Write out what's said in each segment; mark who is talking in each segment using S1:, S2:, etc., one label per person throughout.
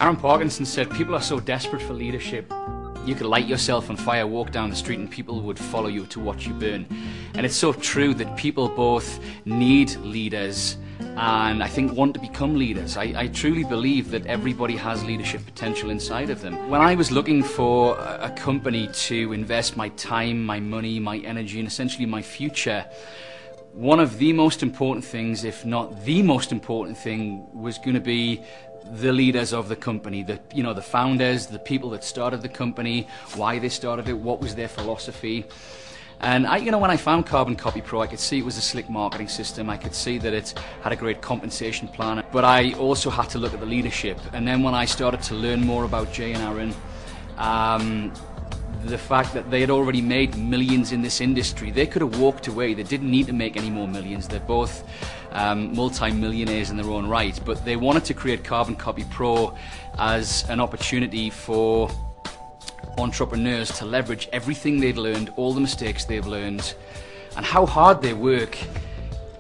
S1: Aaron Parkinson said, people are so desperate for leadership. You could light yourself on fire, walk down the street, and people would follow you to watch you burn. And it's so true that people both need leaders and I think want to become leaders. I truly believe that everybody has leadership potential inside of them. When I was looking for a company to invest my time, my money, my energy, and essentially my future, one of the most important things, if not the most important thing, was going to be the leaders of the company, the founders, the people that started the company, why they started it, what was their philosophy. And when I found Carbon Copy Pro, I could see it was a slick marketing system. I could see that it had a great compensation plan. But I also had to look at the leadership. And then when I started to learn more about Jay and Aaron, the fact that they had already made millions in this industry, they could have walked away. They didn't need to make any more millions. They're both multi-millionaires in their own right, but they wanted to create Carbon Copy Pro as an opportunity for entrepreneurs to leverage everything they'd learned, all the mistakes they've learned, and how hard they work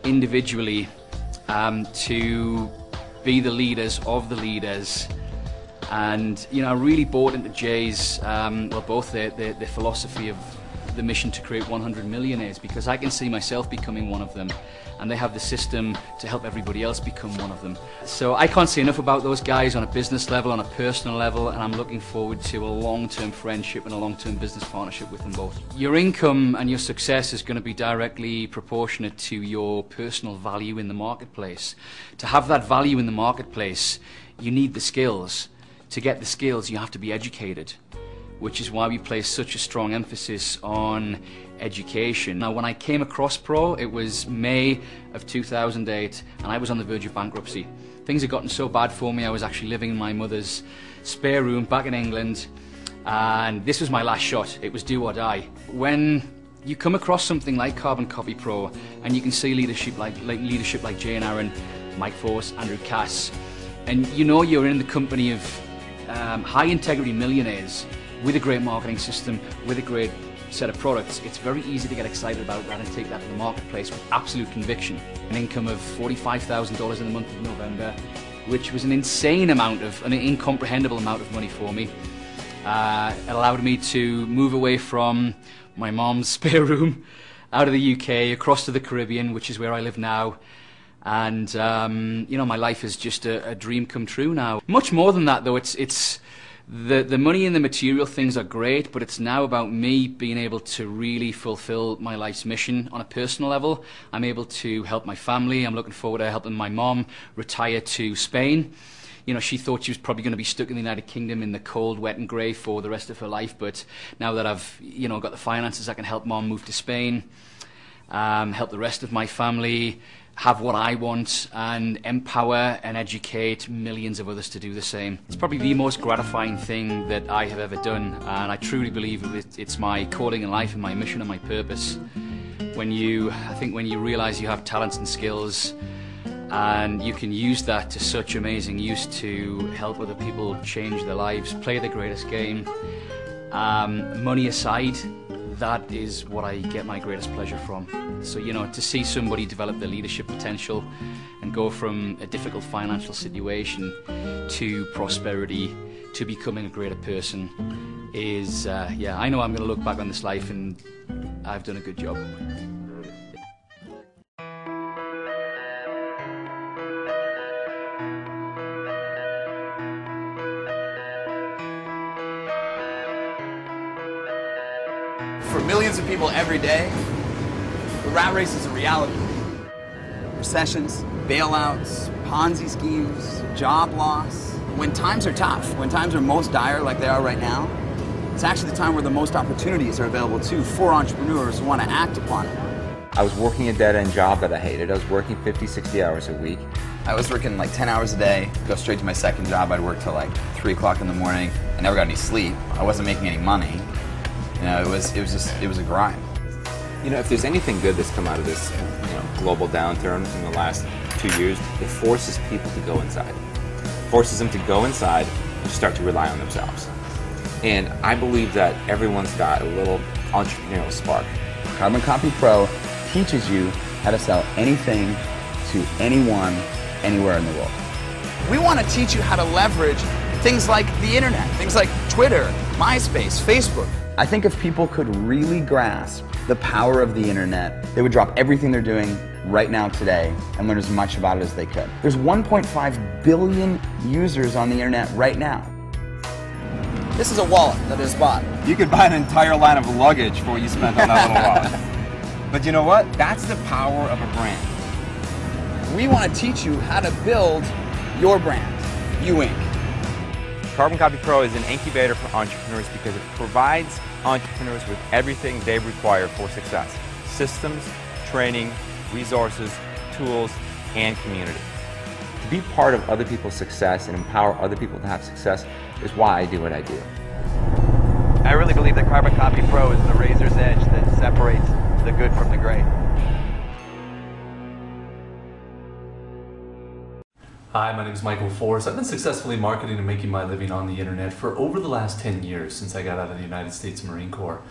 S1: individually to be the leaders of the leaders. And I really bought into Jay's, both their philosophy of the mission to create 100 millionaires, because I can see myself becoming one of them, and they have the system to help everybody else become one of them. So I can't say enough about those guys on a business level, on a personal level, and I'm looking forward to a long-term friendship and a long-term business partnership with them both. Your income and your success is going to be directly proportionate to your personal value in the marketplace. To have that value in the marketplace, you need the skills. To get the skills, you have to be educated, which is why we place such a strong emphasis on education. Now, when I came across Pro, it was May of 2008, and I was on the verge of bankruptcy. Things had gotten so bad for me, I was actually living in my mother's spare room back in England, and this was my last shot. It was do or die. When you come across something like Carbon Copy Pro, and you can see leadership like Jay and Aaron, Mike Force, Andrew Cass, and you're in the company of high integrity millionaires with a great marketing system, with a great set of products, it's very easy to get excited about that and take that to the marketplace with absolute conviction. An income of $45,000 in the month of November, which was an insane amount of, an incomprehensible amount of money for me. It allowed me to move away from my mom's spare room out of the UK, across to the Caribbean, which is where I live now. And my life is just a dream come true now. Much more than that, though. It's the money and the material things are great, but it's now about me being able to really fulfill my life's mission on a personal level. I'm able to help my family. I'm looking forward to helping my mom retire to Spain. She thought she was probably going to be stuck in the United Kingdom in the cold, wet and grey for the rest of her life, but now that I've got the finances, I can help mom move to Spain, help the rest of my family have what I want, and empower and educate millions of others to do the same. It's probably the most gratifying thing that I have ever done, and I truly believe it's my calling in life and my mission and my purpose. I think when you realize you have talents and skills and you can use that to such amazing use to help other people change their lives, play the greatest game, money aside, that is what I get my greatest pleasure from. So, to see somebody develop their leadership potential and go from a difficult financial situation to prosperity, to becoming a greater person is, I know I'm going to look back on this life and I've done a good job.
S2: For millions of people every day, the rat race is a reality. Recessions, bailouts, Ponzi schemes, job loss. When times are tough, when times are most dire like they are right now, it's actually the time where the most opportunities are available too for entrepreneurs who want to act upon it.
S3: I was working a dead-end job that I hated. I was working 50, 60 hours a week.
S2: I was working like 10 hours a day, go straight to my second job. I'd work till like 3 o'clock in the morning. I never got any sleep. I wasn't making any money. It was a grind.
S3: If there's anything good that's come out of this global downturn in the last 2 years, it forces people to go inside. It forces them to go inside and start to rely on themselves. And I believe that everyone's got a little entrepreneurial spark.
S2: Carbon Copy Pro teaches you how to sell anything to anyone, anywhere in the world. We want to teach you how to leverage Things like the internet, things like Twitter, MySpace, Facebook. I think if people could really grasp the power of the internet, they would drop everything they're doing right now today and learn as much about it as they could. There's 1.5 billion users on the internet right now. This is a wallet that I just bought.
S4: You could buy an entire line of luggage for what you spent on that little wallet. But you know what? That's the power of a brand.
S2: We want to teach you how to build your brand, You Inc.
S3: Carbon Copy Pro is an incubator for entrepreneurs because it provides entrepreneurs with everything they require for success. Systems, training, resources, tools, and community. To be part of other people's success and empower other people to have success is why I do what I do.
S5: I really believe that Carbon Copy Pro is the razor's edge that separates the good from the great.
S6: Hi, my name is Michael Forrest. I've been successfully marketing and making my living on the internet for over the last 10 years since I got out of the United States Marine Corps.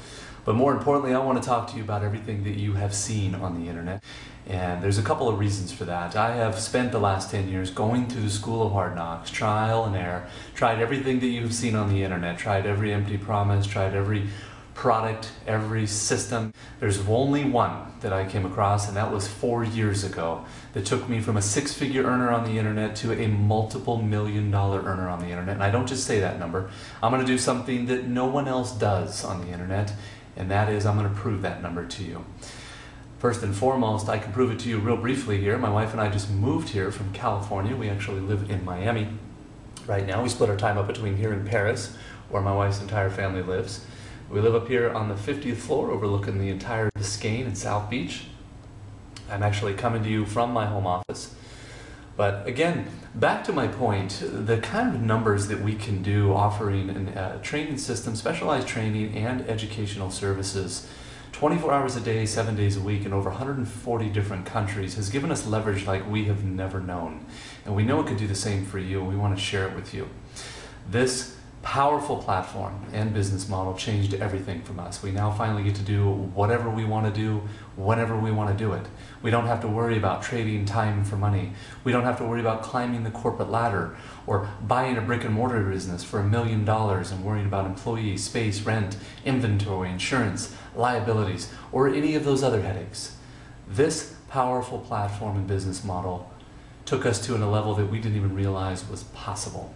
S6: But more importantly, I want to talk to you about everything that you have seen on the internet. And there's a couple of reasons for that. I have spent the last 10 years going through the school of hard knocks, trial and error, tried everything that you've seen on the internet, tried every empty promise, tried every product, every system. There's only one that I came across, and that was 4 years ago, that took me from a six-figure earner on the internet to a multiple million-dollar earner on the internet. And I don't just say that number. I'm going to do something that no one else does on the internet, and that is I'm going to prove that number to you. First and foremost, I can prove it to you real briefly here. My wife and I just moved here from California. We actually live in Miami right now. We split our time up between here and Paris, where my wife's entire family lives. We live up here on the 50th floor overlooking the entire Biscayne and South Beach. I'm actually coming to you from my home office. But again, back to my point, the kind of numbers that we can do offering a training system, specialized training and educational services 24 hours a day, 7 days a week in over 140 different countries has given us leverage like we have never known. And we know it could do the same for you, and we want to share it with you. This powerful platform and business model changed everything from us. We now finally get to do whatever we want to do, whenever we want to do it. We don't have to worry about trading time for money. We don't have to worry about climbing the corporate ladder or buying a brick and mortar business for $1 million and worrying about employees, space, rent, inventory, insurance, liabilities, or any of those other headaches. This powerful platform and business model took us to a level that we didn't even realize was possible.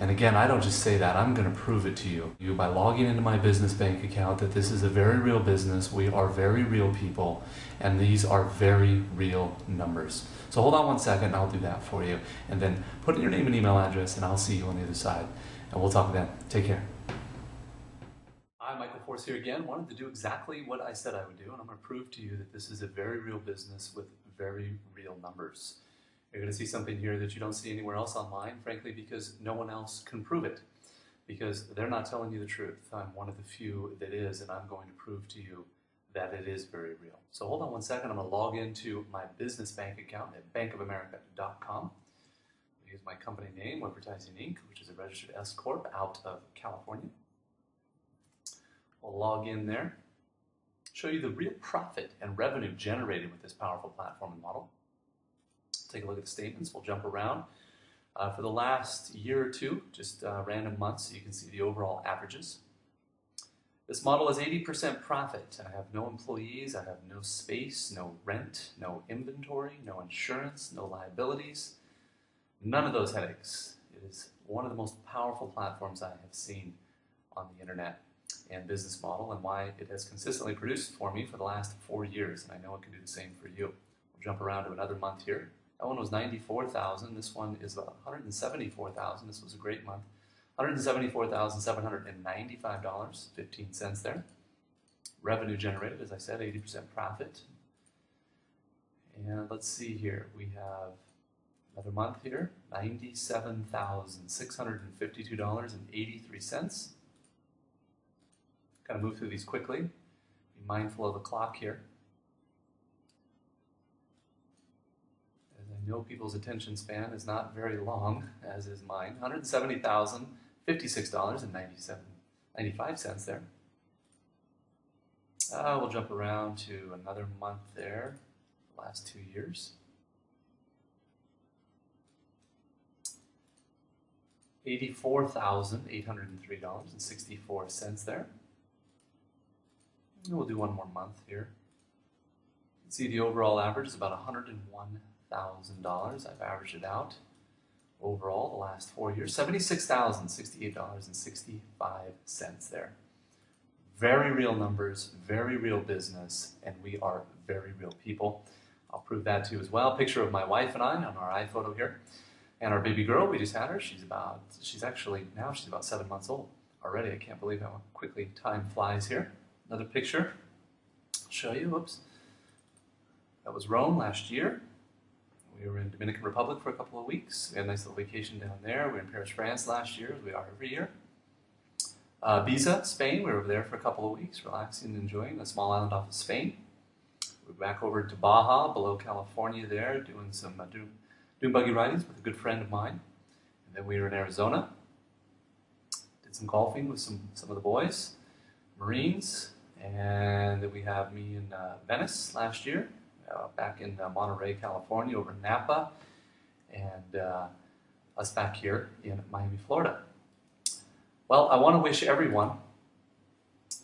S6: And again, I don't just say that, I'm going to prove it to you by logging into my business bank account that this is a very real business, we are very real people, and these are very real numbers. So hold on one second, I'll do that for you. And then put in your name and email address, and I'll see you on the other side. And we'll talk then. Take care. Hi, Michael Force here again. Wanted to do exactly what I said I would do, and I'm going to prove to you that this is a very real business with very real numbers. You're going to see something here that you don't see anywhere else online, frankly, because no one else can prove it. Because they're not telling you the truth. I'm one of the few that is, and I'm going to prove to you that it is very real. So hold on one second. I'm going to log into my business bank account at bankofamerica.com. Use my company name, Advertising Inc., which is a registered S Corp out of California. We'll log in there, show you the real profit and revenue generated with this powerful platform and model. Take a look at the statements. We'll jump around. For the last year or two, just random months, so you can see the overall averages. This model is 80% profit. I have no employees, I have no space, no rent, no inventory, no insurance, no liabilities, none of those headaches. It is one of the most powerful platforms I have seen on the internet and business model, and why it has consistently produced for me for the last 4 years, and I know it can do the same for you. We'll jump around to another month here. That one was $94,000. This one is $174,000. This was a great month. $174,795.15 there. Revenue generated, as I said, 80% profit. And let's see here. We have another month here, $97,652.83. Kind of move through these quickly. Be mindful of the clock here. I know people's attention span is not very long, as is mine. $170,056.95 there. We'll jump around to another month there, the last 2 years. $84,803.64 there. And we'll do one more month here. You can see the overall average is about $101,000. I've averaged it out overall the last 4 years. $76,068.65 there. Very real numbers, very real business, and we are very real people. I'll prove that to you as well. Picture of my wife and I on our iPhoto here. And our baby girl, we just had her. She's about 7 months old already. I can't believe how quickly time flies here. Another picture. I'll show you. Whoops. That was Rome last year. We were in Dominican Republic for a couple of weeks. We had a nice little vacation down there. We were in Paris, France last year, as we are every year. Ibiza, Spain. We were over there for a couple of weeks, relaxing and enjoying a small island off of Spain. We're back over to Baja, below California there, doing some doing buggy ridings with a good friend of mine. And then we were in Arizona. Did some golfing with some of the boys, Marines. And then we have me in Venice last year, back in Monterey, California, over in Napa, and us back here in Miami, Florida. Well, I want to wish everyone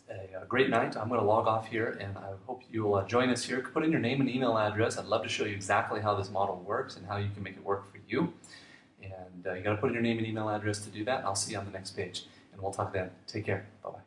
S6: a great night. I'm going to log off here, and I hope you'll join us here. Put in your name and email address. I'd love to show you exactly how this model works and how you can make it work for you. And you got to put in your name and email address to do that. I'll see you on the next page, and we'll talk then. Take care. Bye-bye.